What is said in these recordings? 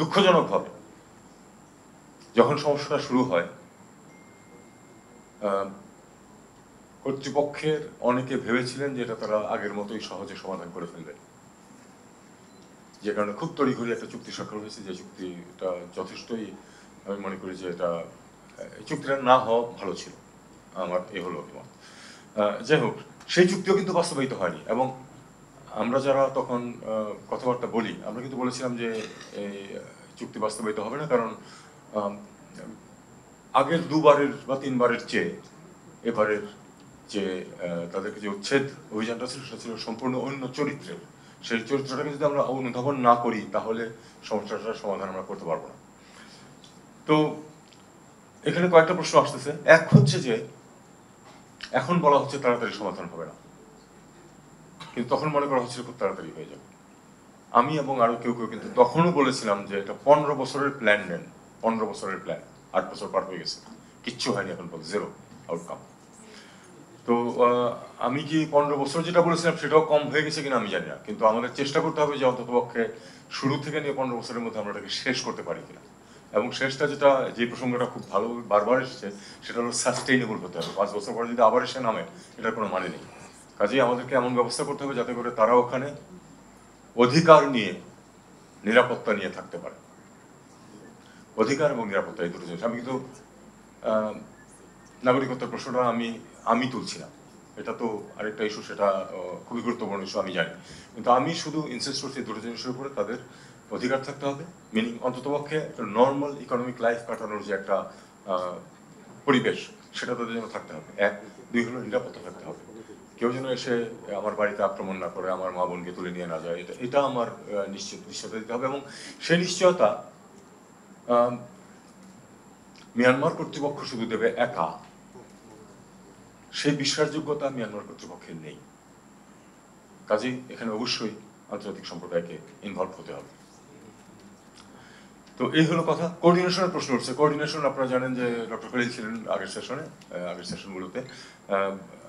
দুঃখজনকভাবে যখন সমস্যাটা শুরু হয় কর্তৃপক্ষের অনেকে ভেবেছিলেন যে এটা তারা আগের মতোই সহজে সমাধান করে ফেলবে, যে কারণে খুব তড়িঘড়ি একটা চুক্তি স্বাক্ষর হয়েছে, যে চুক্তিটা যথেষ্টই আমি মনে করি যে এটা চুক্তিটা না হওয়া ভালো ছিল, আমার এ হলো অভিমত। যাই হোক, সেই চুক্তিও কিন্তু বাস্তবায়িত হয়নি, এবং আমরা যারা তখন কথাবার্তা বলি আমরা কিন্তু বলেছিলাম যে এই চুক্তি বাস্তবায়িত হবে না, কারণ আগের দুবারের বা তিনবারের চেয়ে এবারের যে তাদেরকে যে উচ্ছেদ অভিযানটা ছিল সেটা ছিল সম্পূর্ণ অন্য চরিত্রের। সেই চরিত্রটাকে যদি আমরা অনুধাবন না করি তাহলে সমস্যাটার সমাধান আমরা করতে পারবো না। তো এখানে কয়েকটা প্রশ্ন আসতেছে। এক হচ্ছে যে এখন বলা হচ্ছে তাড়াতাড়ি সমাধান হবে না, কিন্তু তখন মনে করা হচ্ছিল খুব তাড়াতাড়ি হয়ে যাবে। আমি এবং আরো কেউ কেউ কিন্তু তখনও বলেছিলাম যে এটা 15 বছরের প্ল্যান নেন, 15 বছরের প্ল্যান। 8 বছর পার হয়ে গেছে, কিচ্ছু হয়নি এখন পর্যন্ত, জিরো আউটকাম। তো আমি কি 15 বছর যেটা বলেছিলাম সেটাও কম হয়ে গেছে কিনা আমি জানি না, কিন্তু আমাদের চেষ্টা করতে হবে যে অন্ততপক্ষে শুরু থেকে নিয়ে 15 বছরের মধ্যে আমরা এটাকে শেষ করতে পারি কিনা। এবং শেষটা যেটা, যে প্রসঙ্গটা খুব ভালো বারবার এসেছে, সেটা হলো সাস্টেইনেবল হতে হবে। 5 বছর পরে যদি আবার এসে নামে এটার কোনো মানে নেই। কাজেই আমাদেরকে এমন ব্যবস্থা করতে হবে যাতে করে তারা ওখানে অধিকার নিয়ে নিরাপত্তা নিয়ে থাকতে পারে। অধিকার এবং নিরাপত্তা এই দুটো জিনিস। আমি কিন্তু নাগরিকত্বের প্রশ্নটা আমি তুলছিলাম, এটা তো আরেকটা ইস্যু, সেটা খুবই গুরুত্বপূর্ণ ইস্যু আমি জানি, কিন্তু আমি শুধু ইনসিস্ট করছি দুটো জিনিসের উপরে। তাদের অধিকার থাকতে হবে, মিনিং অন্ততপক্ষে নর্মাল ইকোনমিক লাইফ কাটানোর যে একটা পরিবেশ সেটা তাদের জন্য থাকতে হবে। এক, দুই হলো নিরাপত্তা থাকতে হবে। কেউ যেন এসে আমার বাড়িতে আক্রমণ না করে, আমার মা বোনকে তুলে নিয়ে না যায়, এটা আমার নিশ্চয়তা দিতে হবে। এবং সেই নিশ্চয়তা মিয়ানমার কর্তৃপক্ষ শুধু দেবে একা, সেই বিশ্বাসযোগ্যতা মিয়ানমার কর্তৃপক্ষের নেই। কাজেই এখানে অবশ্যই আন্তর্জাতিক সম্প্রদায়কে ইনভলভ হতে হবে। তো এই হলো কথা। কোঅর্ডিনেশনের প্রশ্ন উঠছে। কোঅর্ডিনেশন আপনারা জানেন যে ডক্টর খলিল ছিলেন আগের সেশনগুলোতে।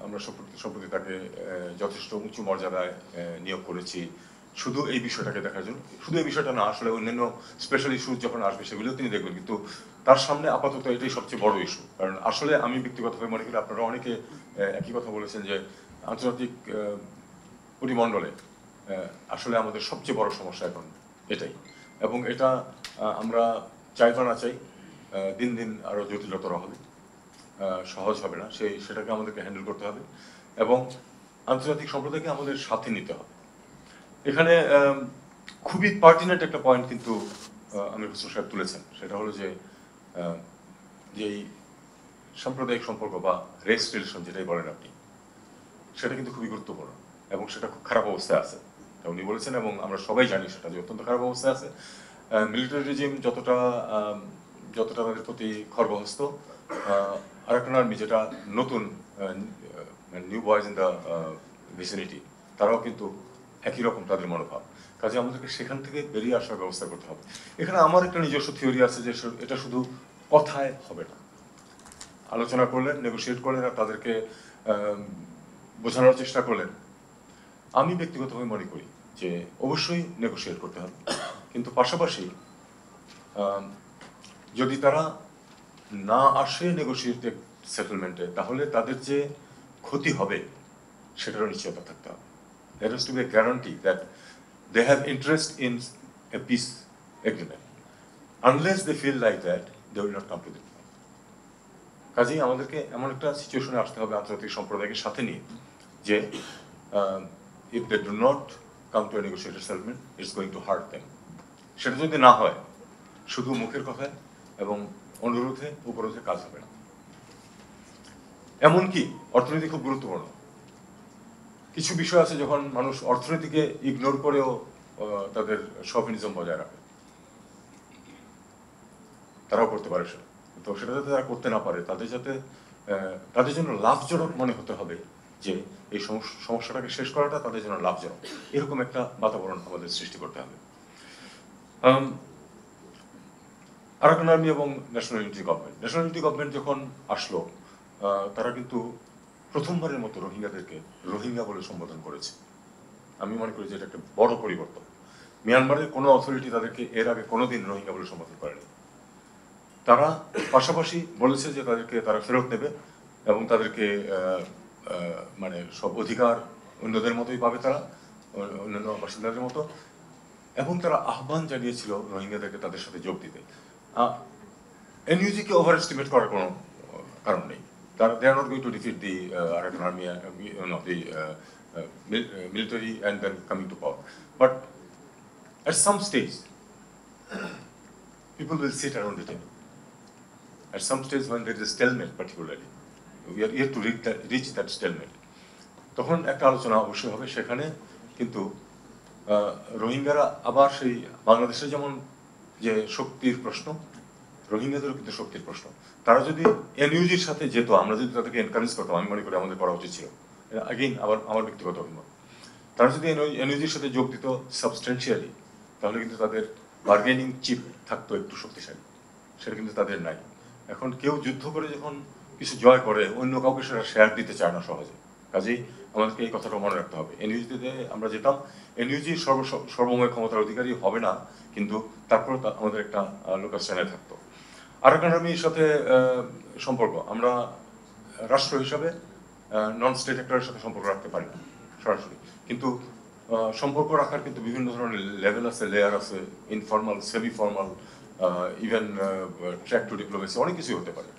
আমরা সম্প্রতি তাকে যথেষ্ট উঁচু মর্যাদায় নিয়োগ করেছি শুধু এই বিষয়টাকে দেখার জন্য। শুধু এই বিষয়টা না, আসলে অন্যান্য স্পেশাল ইস্যু যখন আসবে সেগুলোও তিনি দেখবেন, কিন্তু তার সামনে আপাতত এটাই সবচেয়ে বড় ইস্যু। কারণ আসলে আমি ব্যক্তিগতভাবে মনে করি, আপনারা অনেকে একই কথা বলেছেন, যে আন্তর্জাতিক পরিমণ্ডলে আসলে আমাদের সবচেয়ে বড় সমস্যা এখন এটাই, এবং এটা আমরা চাই বা না চাই দিন দিন আরো জটিলতর হবে, সহজ হবে না। সেটাকে আমাদেরকে হ্যান্ডেল করতে হবে এবং আন্তর্জাতিক সম্প্রদায়কে আমাদের সাথে নিতে হবে। এখানে খুবই পার্টিনেন্ট একটা পয়েন্ট কিন্তু আমির হোসেন সাহেব তুলেছেন, সেটা হলো যে যেই সাম্প্রদায়িক সম্পর্ক বা রেস রিলেশন যেটাই বলেন আপনি, সেটা কিন্তু খুবই গুরুত্বপূর্ণ এবং সেটা খুব খারাপ অবস্থায় আছে, উনি বলেছেন, এবং আমরা সবাই জানি সেটা যে অত্যন্ত খারাপ অবস্থায় আছে। মিলিটারি রেজিম যতটা তাদের প্রতি খর্বহস্ত, আরাকান আর্মি যেটা নতুন new boys in the vicinity, তারাও কিন্তু একই রকম তাদের মনোভাব। কাজে আমাদেরকে সেখান থেকে বেরিয়ে আসার ব্যবস্থা করতে হবে। এখানে আমার একটা নিজস্ব থিওরি আছে যে এটা শুধু কথায় হবে না, আলোচনা করলেন, নেগোশিয়েট করলেন আর তাদেরকে বোঝানোর চেষ্টা করলেন। আমি ব্যক্তিগতভাবে মনে করি যে অবশ্যই নেগোশিয়েট করতে হবে, কিন্তু পাশাপাশি যদি তারা না আসে নেগোশিয়েটেড সেটেলমেন্টে, তাহলে তাদের যে ক্ষতি হবে সেটারও নিশ্চয়তা থাকতে হবে। There has to be a guarantee that they have interest in a peace agreement. Unless they feel like that, they will not come to the table. কাজেই আমাদেরকে এমন একটা সিচুয়েশনে আসতে হবে আন্তর্জাতিক সম্প্রদায়কে সাথে নিয়ে, যে if they do not come to a negotiated settlement, it's going to hurt them. সেটা যদি না হয়, শুধু মুখের কথায় এবং অনুরোধে উপরোধে কাজ হবে না। এমনকি অর্থনীতি খুব গুরুত্বপূর্ণ। কিছু বিষয় আছে যখন মানুষ অর্থনীতিকে ইগনোর করেও তাদের শভিনিজম বজায় রাখে, তারাও করতে পারে সেটা। তো সেটা যাতে তারা করতে না পারে, তাদের জন্য লাভজনক মনে হতে হবে যে এই সমস্যাটাকে শেষ করাটা তাদের জন্য লাভজনক, এরকম একটা বাতাবরণ আমাদের সৃষ্টি করতে হবে। আরাকান আর্মি এবং ন্যাশনাল ইউনিটি গভর্নমেন্ট যখন আসলো, তারা কিন্তু প্রথমবারের মতো রোহিঙ্গাদেরকে রোহিঙ্গা বলে সম্বোধন করেছে। আমি মনে করি যে এটা একটা বড় পরিবর্তন, মিয়ানমারের কোনো অথরিটি তাদেরকে এর আগে কোনোদিন রোহিঙ্গা বলে সম্বোধন করেনি। তারা পাশাপাশি বলেছে যে তাদেরকে তারা ফেরত নেবে এবং তাদেরকে মানে সব অধিকার অন্যদের মতোই পাবে তারা, অন্যান্য বাসিন্দাদের মতো, এবং তারা আহ্বান জানিয়েছিল রোহিঙ্গাদেরকে তাদের সাথে যোগ দিতে। এনইউজিকে ওভার এস্টিমেট করার কোনো কারণ নেই। They are not going to defeat the Arakan army, the military and then coming to power. But at some stage, people will sit around the table. At some stage when there is a stalemate particularly, we are here to reach that stalemate. তখন একটা আলোচনা অবশ্যই হবে সেখানে, কিন্তু রোহিঙ্গারা আবার সেই বাংলাদেশে যেমন যে শক্তির প্রশ্ন, রোহিঙ্গাদেরও কিন্তু শক্তির প্রশ্ন। তারা যদি এনইউজির সাথে যেত, আমরা যদি তাদেরকে এনকারেজ করতাম, আমি মনে করি আমাদের করা উচিত ছিল, আগেইন আবার আমার ব্যক্তিগত অভিমত, তারা যদি এনইউজির সাথে যোগ দিত সাবস্টেন্সিয়ালি, তাহলে কিন্তু তাদের বার্গেনিং চিপ থাকতো একটু শক্তিশালী। সেটা কিন্তু তাদের নাই। এখন কেউ যুদ্ধ করে যখন কিছু জয় করে, অন্য কাউকে সেটা শেয়ার দিতে চায় না সহজে। কাজেই আমাদেরকে এই কথাটা মনে রাখতে হবে, এনইউজিতে আমরা যেতাম, এনইউজি সর্বময় ক্ষমতার অধিকারী হবে না, কিন্তু তারপরে আমাদের একটা লোকাল চ্যানেল থাকতো। আরাকান আর্মির সাথে সম্পর্ক, আমরা রাষ্ট্র হিসাবে নন স্টেট অ্যাক্টরের সাথে সম্পর্ক রাখতে পারি না সরাসরি, কিন্তু সম্পর্ক রাখার কিন্তু বিভিন্ন ধরনের লেভেল আছে, লেয়ার আছে, informal, semi formal, even track two diplomacy, অনেক কিছুই হতে পারে।